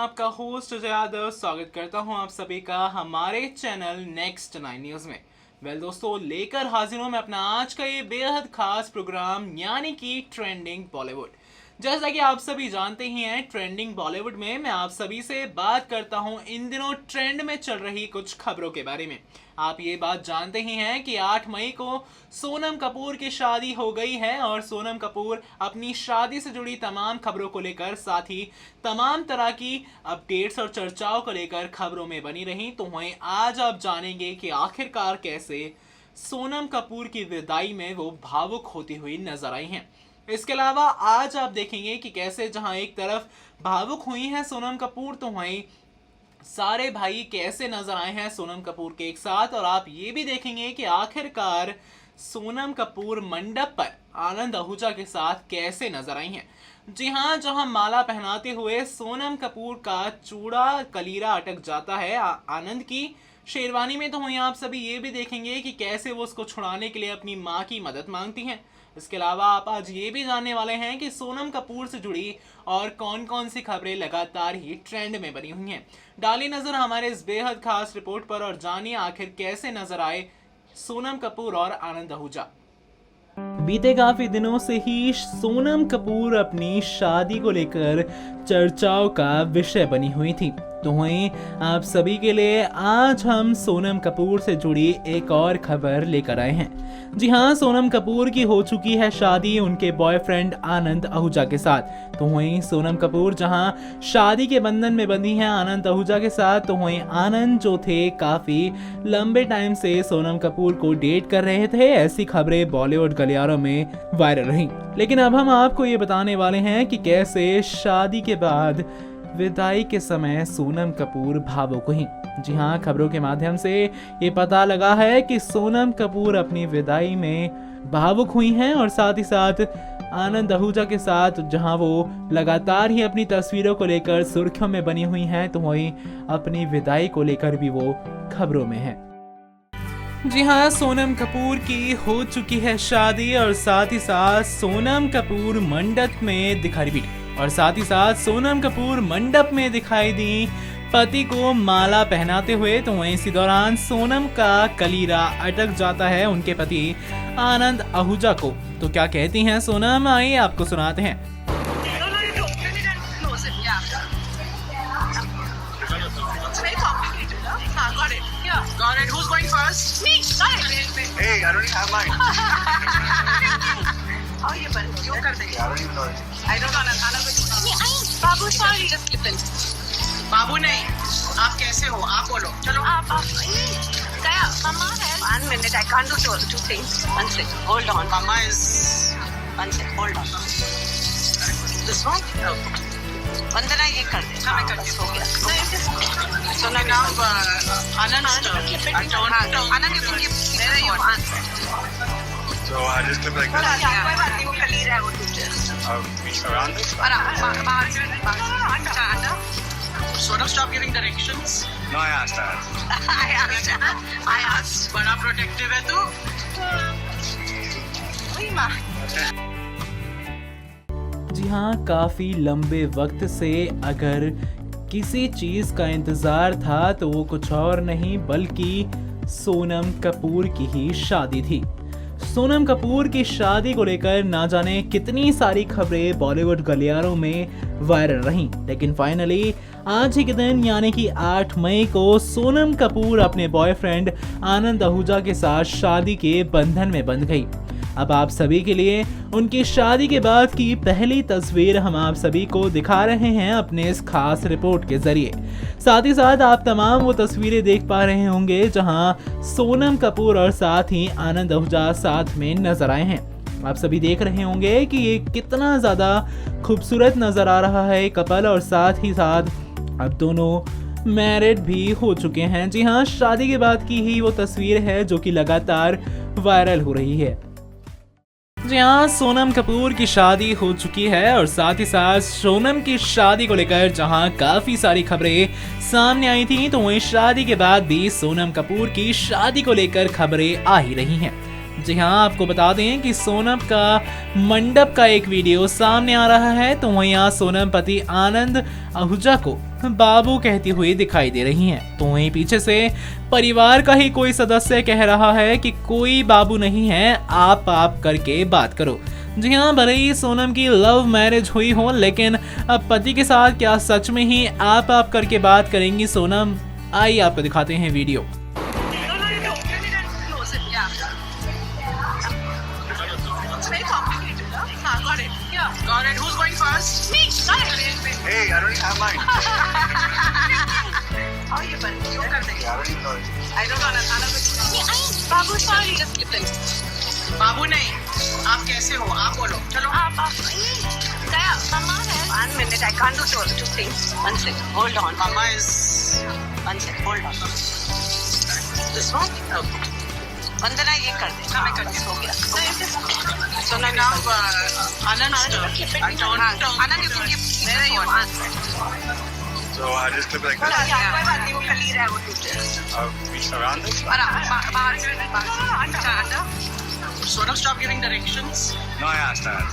आपका होस्ट अजय यादव। स्वागत करता हूं आप सभी का हमारे चैनल नेक्स्ट 9 न्यूज़ में। दोस्तों, लेकर हाजिर हूं मैं अपना आज का ये बेहद खास प्रोग्राम यानी कि ट्रेंडिंग बॉलीवुड। जैसा कि आप सभी जानते ही हैं, ट्रेंडिंग बॉलीवुड में मैं आप सभी से बात करता हूं इन दिनों ट्रेंड में चल रही कुछ खबरों के बारे में। आप ये बात जानते ही हैं कि 8 मई को सोनम कपूर की शादी हो गई है और सोनम कपूर अपनी शादी से जुड़ी तमाम खबरों को लेकर, साथ ही तमाम तरह की अपडेट्स और चर्चाओं को लेकर खबरों में बनी रही। तो वहीं आज आप जानेंगे कि आखिरकार कैसे सोनम कपूर की विदाई में वो भावुक होती हुई नजर आई हैं। इसके अलावा आज आप देखेंगे कि कैसे जहां एक तरफ भावुक हुई हैं सोनम कपूर, तो वहीं सारे भाई कैसे नजर आए हैं सोनम कपूर के एक साथ। और आप ये भी देखेंगे कि आखिरकार सोनम कपूर मंडप पर आनंद आहूजा के साथ कैसे नजर आई हैं। जी हां, जहां माला पहनाते हुए सोनम कपूर का चूड़ा कलीरा अटक जाता है आनंद की शेरवानी में, तो वहीं आप सभी ये भी देखेंगे कि कैसे वो उसको छुड़ाने के लिए अपनी मां की मदद मांगती हैं। इसके अलावा आप आज ये भी जानने वाले हैं कि सोनम कपूर से जुड़ी और कौन कौन सी खबरें लगातार ही ट्रेंड में बनी हुई हैं। डाली नजर हमारे इस बेहद खास रिपोर्ट पर और जानिए आखिर कैसे नजर आए सोनम कपूर और आनंद आहूजा। बीते काफी दिनों से ही सोनम कपूर अपनी शादी को लेकर चर्चाओं का विषय बनी हुई थी। तो वहीं आप सभी के लिए आज हम सोनम कपूर से जुड़ी एक और खबर लेकर आए हैं। जी हां, सोनम कपूर की हो चुकी है शादी उनके बॉयफ्रेंड आनंद आहूजा के साथ। तो वहीं सोनम कपूर जहां शादी के बंधन में बंधी हैं आनंद आहूजा के साथ, तो वहीं आनंद जो थे काफी लंबे टाइम से सोनम कपूर को डेट कर रहे थे। ऐसी खबरें बॉलीवुड गलियारों में वायरल रही। लेकिन अब हम आपको ये बताने वाले हैं कि कैसे शादी के बाद विदाई के समय सोनम कपूर भावुक हुई। जी हाँ, खबरों के माध्यम से ये पता लगा है कि सोनम कपूर अपनी विदाई में भावुक हुई हैं और साथ ही साथ आनंद आहूजा के साथ जहां वो लगातार ही अपनी तस्वीरों को लेकर सुर्खियों में बनी हुई हैं, तो वहीं अपनी विदाई को लेकर भी वो खबरों में है। जी हाँ, सोनम कपूर की हो चुकी है शादी और साथ ही साथ सोनम कपूर मंडप में दिखाई दी और साथ ही साथ सोनम कपूर मंडप में दिखाई दी पति को माला पहनाते हुए। तो वहीं इसी दौरान सोनम का कलीरा अटक जाता है उनके पति आनंद आहूजा को। तो क्या कहती हैं सोनम, आइए आपको सुनाते हैं। Got it. Who's going first? Me. Got it. Hey, I don't even have mine. How are you, buddy? You कर देंगे. I don't even know it. I don't know. खाना भी दूँगा. बाबू, sorry, just slipping. बाबू नहीं. आप कैसे हो? आप बोलो. चलो. आप. Kaya, Mama है. 1 minute. I can't do two things. 1 second. Hold on. Mama is. 1 second. Hold on. This one? No. वंदना ये कर दे. हाँ, मैं करती हूँ. हो गया. So now Anand's turn. Anand, you can give. Where are you? Answer. So I just clip like this. कोई बात नहीं, वो कलीर है वो टूटे. Around this? बाहर से अंदर. Sonam, stop giving directions. No, I asked that. I asked. बड़ा प्रोटेक्टिव है तू. वही माँ. जी हाँ, काफी लंबे वक्त से अगर किसी चीज का इंतजार था तो वो कुछ और नहीं बल्कि सोनम कपूर की ही शादी थी। सोनम कपूर की शादी को लेकर ना जाने कितनी सारी खबरें बॉलीवुड गलियारों में वायरल रहीं, लेकिन फाइनली आज ही के दिन यानी कि 8 मई को सोनम कपूर अपने बॉयफ्रेंड आनंद आहूजा के साथ शादी के बंधन में बंध गई। अब आप सभी के लिए उनकी शादी के बाद की पहली तस्वीर हम आप सभी को दिखा रहे हैं अपने इस खास रिपोर्ट के जरिए। साथ ही साथ आप तमाम वो तस्वीरें देख पा रहे होंगे जहां सोनम कपूर और साथ ही आनंद आहूजा साथ में नजर आए हैं। आप सभी देख रहे होंगे कि ये कितना ज्यादा खूबसूरत नजर आ रहा है कपल, और साथ ही साथ अब दोनों मैरिड भी हो चुके हैं। जी हाँ, शादी के बाद की ही वो तस्वीर है जो कि लगातार वायरल हो रही है। जी हाँ, सोनम कपूर की शादी हो चुकी है और साथ ही साथ सोनम की शादी को लेकर जहां काफी सारी खबरें सामने आई थी, तो वहीं शादी के बाद भी सोनम कपूर की शादी को लेकर खबरें आ ही रही हैं। जी हाँ, आपको बता दें कि सोनम का मंडप का एक वीडियो सामने आ रहा है, तो वहीं सोनम पति आनंद आहूजा को बाबू कहती हुई दिखाई दे रही हैं। तो वहीं पीछे से परिवार का ही कोई सदस्य कह रहा है कि कोई बाबू नहीं है, आप करके बात करो। जी हाँ, भले ही सोनम की लव मैरिज हुई हो, लेकिन अब पति के साथ क्या सच में ही आप करके बात करेंगी सोनम? आइए आपको दिखाते हैं video. Got it. Who's going first? Me. Got it. Hey, I don't even have mine. How are you, buddy? क्यों कर देंगे? I don't even know. I don't know. खाना कुछ। बाबू sorry, just slip in. बाबू नहीं, आप कैसे हो? आप बोलो। चलो। आप गया। Mama है। 1 minute. I can't do two things. 1 second. Hold on. Mama is. 1 second. Hold on. This one? Okay. वंदना ये कर दे। हाँ, मैं कर दी। हो गया। So now Anand you can give where are you answer. So I just clip like this. कोई बात नहीं, वो clear है वो टूटे। Around this? बाहर अंदर। Sort of stop giving directions. No, I asked that.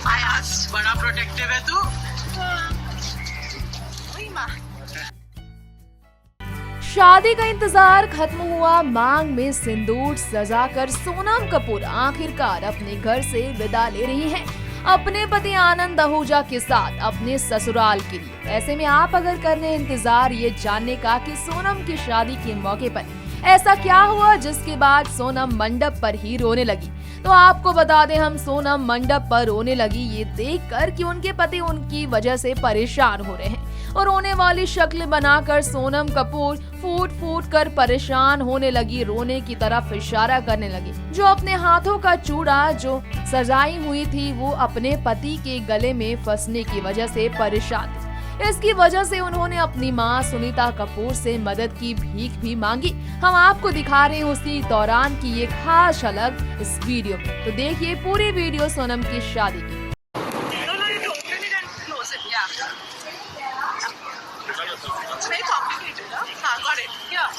I asked. बड़ा protective है तू। वही माँ। शादी का इंतजार खत्म हुआ, मांग में सिंदूर सजाकर सोनम कपूर आखिरकार अपने घर से विदा ले रही हैं अपने पति आनंद आहूजा के साथ अपने ससुराल के लिए। ऐसे में आप अगर कर रहे इंतजार ये जानने का कि सोनम की शादी के मौके पर ऐसा क्या हुआ जिसके बाद सोनम मंडप पर ही रोने लगी, तो आपको बता दें हम सोनम मंडप पर रोने लगी ये देखकर कि उनके पति उनकी वजह से परेशान हो रहे हैं और रोने वाली शक्ल बनाकर सोनम कपूर फूट फूट कर परेशान होने लगी, रोने की तरफ इशारा करने लगी। जो अपने हाथों का चूड़ा जो सजाई हुई थी वो अपने पति के गले में फंसने की वजह से परेशान थी। इसकी वजह से उन्होंने अपनी मां सुनीता कपूर से मदद की भीख भी मांगी। हम आपको दिखा रहे हैं उसी दौरान की ये खास झलक इस वीडियो में, तो देखिए पूरी वीडियो सोनम की शादी की।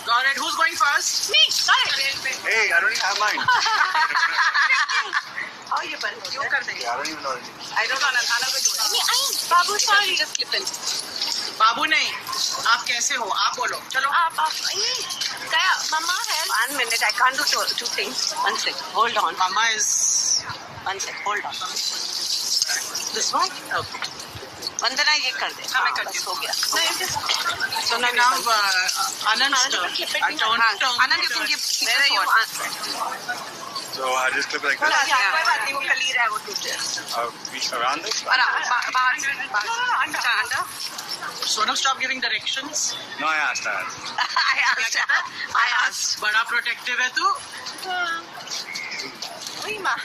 Got it. Who's going first? Me. Got it. Hey, I don't even have mine. How are you, buddy? क्यों कर देंगे? I don't even know. I don't know. खाना कुछ। बाबू sorry, just slip in. बाबू नहीं, आप कैसे हो? आप बोलो। चलो। आप गया। Mama है। 1 minute. I can't do two things. 1 second. Hold on. Mama is. 1 second. Hold on. This one? Okay. वंदना ये कर दे। हाँ, मैं कर दी। हो गया। So now Anand's turn. Anand you can give where are you answer. So I just clip like this. कोई बात नहीं, वो clear है वो टूटे। Around this? बाहर अंदर। Sort of stop giving directions. No, I asked that. I asked. बड़ा protective है तू। वही माँ।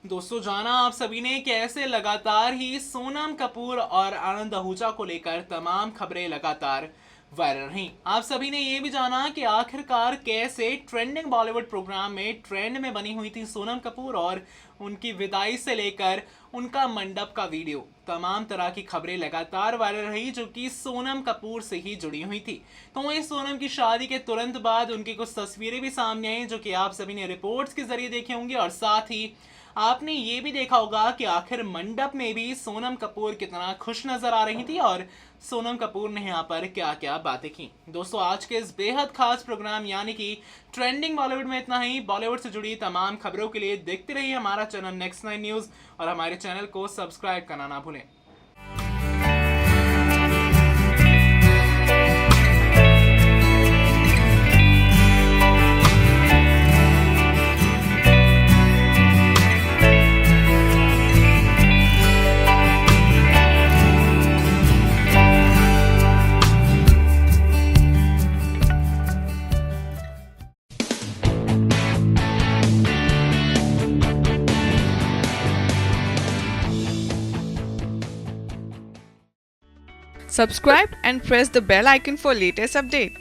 दोस्तों, जाना आप सभी ने कैसे लगातार ही सोनम कपूर और आनंद आहूजा को लेकर तमाम खबरें लगातार वायरल रहीं। आप सभी ने ये भी जाना कि आखिरकार कैसे ट्रेंडिंग बॉलीवुड प्रोग्राम में ट्रेंड में बनी हुई थी सोनम कपूर और उनकी विदाई से लेकर उनका मंडप का वीडियो, तमाम तरह की खबरें लगातार वायरल रही जो कि सोनम कपूर से ही जुड़ी हुई थी। तो वहीं सोनम की शादी के तुरंत बाद उनकी कुछ तस्वीरें भी सामने आई जो कि आप सभी ने रिपोर्ट्स के जरिए देखे होंगे और साथ ही आपने ये भी देखा होगा कि आखिर मंडप में भी सोनम कपूर कितना खुश नजर आ रही थी और सोनम कपूर ने यहाँ पर क्या क्या बातें की। दोस्तों, आज के इस बेहद खास प्रोग्राम यानी कि ट्रेंडिंग बॉलीवुड में इतना ही। बॉलीवुड से जुड़ी तमाम खबरों के लिए देखते रहिए हमारा चैनल नेक्स्ट 9 न्यूज़ और हमारे चैनल को सब्सक्राइब करना ना भूलें। Subscribe and press the bell icon for latest update.